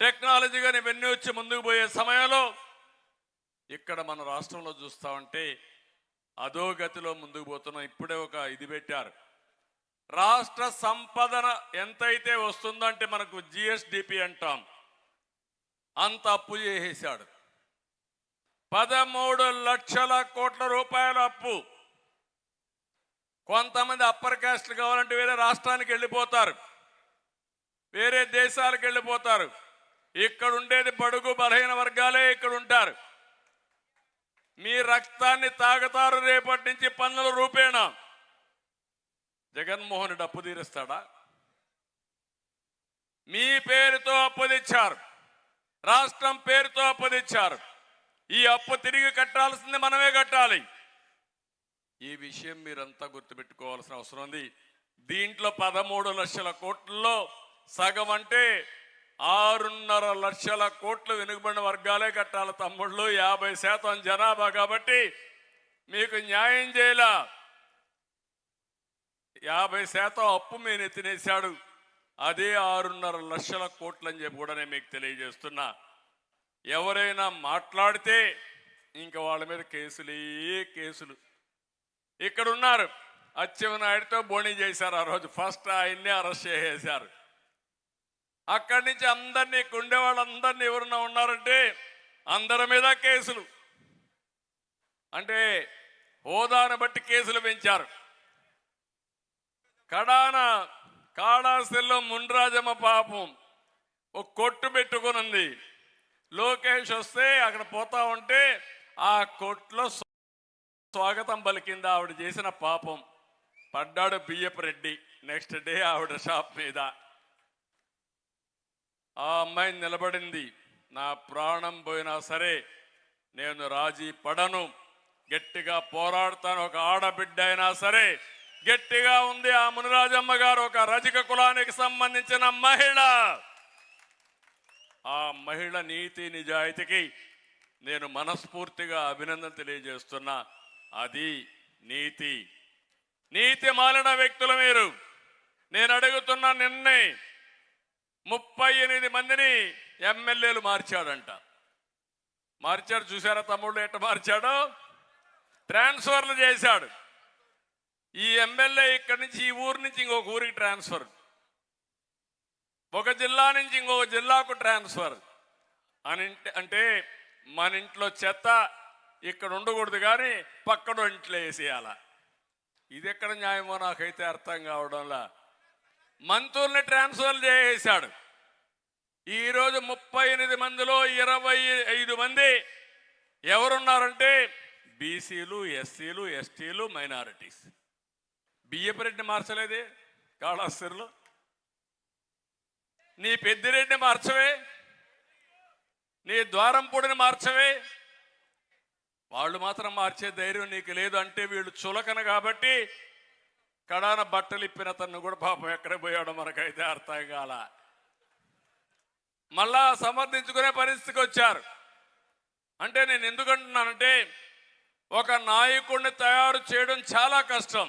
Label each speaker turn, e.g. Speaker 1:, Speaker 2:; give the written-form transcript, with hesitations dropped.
Speaker 1: Technology కానీ ఇవన్నీ వచ్చి ముందుకు పోయే సమయంలో ఇక్కడ మన రాష్ట్రంలో చూస్తా ఉంటే అధోగతిలో ముందుకు పోతున్నాం. ఇప్పుడే ఒక ఇది పెట్టారు, రాష్ట్ర సంపదన ఎంతైతే వస్తుందంటే మనకు జిఎస్డిపి అంటాం, అంత అప్పు చేసేశాడు. 13 లక్షల కోట్ల రూపాయల అప్పు. కొంతమంది అప్పర్ కాస్ట్లు కావాలంటే వేరే రాష్ట్రానికి వెళ్ళిపోతారు, వేరే దేశాలకు వెళ్ళిపోతారు. ఇక్కడ ఉండేది బడుగు బలహీన వర్గాలే ఇక్కడ ఉంటారు. మీ రక్తాన్ని తాగుతారు రేపటి నుంచి పన్నుల రూపేణా. జగన్మోహన్ రెడ్డి అప్పు తీరుస్తాడా? మీ పేరుతో అప్పు తెచ్చారు, రాష్ట్రం పేరుతో అప్పు తెచ్చారు. ఈ అప్పు తిరిగి కట్టాల్సింది మనమే కట్టాలి. ఈ విషయం మీరంతా గుర్తుపెట్టుకోవాల్సిన అవసరం ఉంది. దీంట్లో 13 లక్షల కోట్లలో సగం అంటే 6.5 లక్షల కోట్లు వెనుకబడిన వర్గాలే కట్టాలి తమ్ముళ్ళు. 50% జనాభా కాబట్టి మీకు న్యాయం చేయలా. 50% అప్పు మేము ఎత్తినేశాడు. అదే 6.5 లక్షల కోట్లు అని చెప్పి కూడా నేను మీకు తెలియజేస్తున్నా. ఎవరైనా మాట్లాడితే ఇంకా వాళ్ళ మీద కేసులే కేసులు. ఇక్కడ ఉన్నారు, అచ్చెన్నాయుడుతో బోణి చేశారు. ఆ రోజు ఫస్ట్ ఆయన్ని అరెస్ట్ చేసేశారు. అక్కడి నుంచి అందరినీ కుండే వాళ్ళందరినీ ఎవరన్నా ఉన్నారంటే అందరి మీద కేసులు. అంటే హోదాను బట్టి కేసులు పెంచారు. కడాన కాళాస్తిలో మున్రాజమ్మ పాపం ఒక కొట్టు పెట్టుకునుంది. లోకేష్ వస్తే అక్కడ పోతా ఉంటే ఆ కొట్లో స్వాగతం పలికింది. ఆవిడ చేసిన పాపం. పడ్డాడు బియ్యపు రెడ్డి. నెక్స్ట్ డే ఆవిడ షాప్ మీద. ఆ అమ్మాయి నిలబడింది, నా ప్రాణం పోయినా సరే నేను రాజీ పడను, గట్టిగా పోరాడతాను. ఒక ఆడబిడ్డ అయినా సరే గట్టిగా ఉంది. ఆ మునిరాజమ్మ గారు ఒక రజక కులానికి సంబంధించిన మహిళ. ఆ మహిళ నీతి నిజాయితీకి నేను మనస్ఫూర్తిగా అభినందన తెలియజేస్తున్నా. అది నీతి. నీతి మాలిన వ్యక్తులు మీరు. నేను అడుగుతున్నా, నిన్నే 38 మందిని ఎమ్మెల్యేలు మార్చాడంట. మార్చాడు, చూసారా తమ్ముళ్ళు ఎట్ట మార్చాడో? ట్రాన్స్ఫర్లు చేశాడు. ఈ ఎమ్మెల్యే ఇక్కడి నుంచి ఈ ఊరు నుంచి ఇంకొక ఊరికి ట్రాన్స్ఫర్, ఒక జిల్లా నుంచి ఇంకొక జిల్లాకు ట్రాన్స్ఫర్ అని. అంటే మన ఇంట్లో చెత్త ఇక్కడ ఉండకూడదు కానీ పక్కన ఇంట్లో వేసేయాల. ఇది ఎక్కడ న్యాయమో నాకైతే అర్థం కావడంలా. మంత్రుల్ని ట్రాన్స్ఫర్ చేసేశాడు. ఈరోజు 38 మందిలో 25 మంది ఎవరున్నారంటే బీసీలు, ఎస్సీలు, ఎస్టీలు, మైనారిటీస్. బియ్యపు రెడ్డిని మార్చలేదే కాళాస్తిలో. నీ పెద్దిరెడ్డిని మార్చవే, నీ ద్వారంపూడిని మార్చవే. వాళ్ళు మాత్రం మార్చే ధైర్యం నీకు లేదు. అంటే వీళ్ళు చులకన కాబట్టి కడాన బట్టలు ఇప్పిన తను కూడా పాపం ఎక్కడ పోయాడో మనకైతే అర్థం కాల. మళ్ళా సమర్థించుకునే పరిస్థితికి వచ్చారు. అంటే నేను ఎందుకంటున్నానంటే ఒక నాయకుడిని తయారు చేయడం చాలా కష్టం.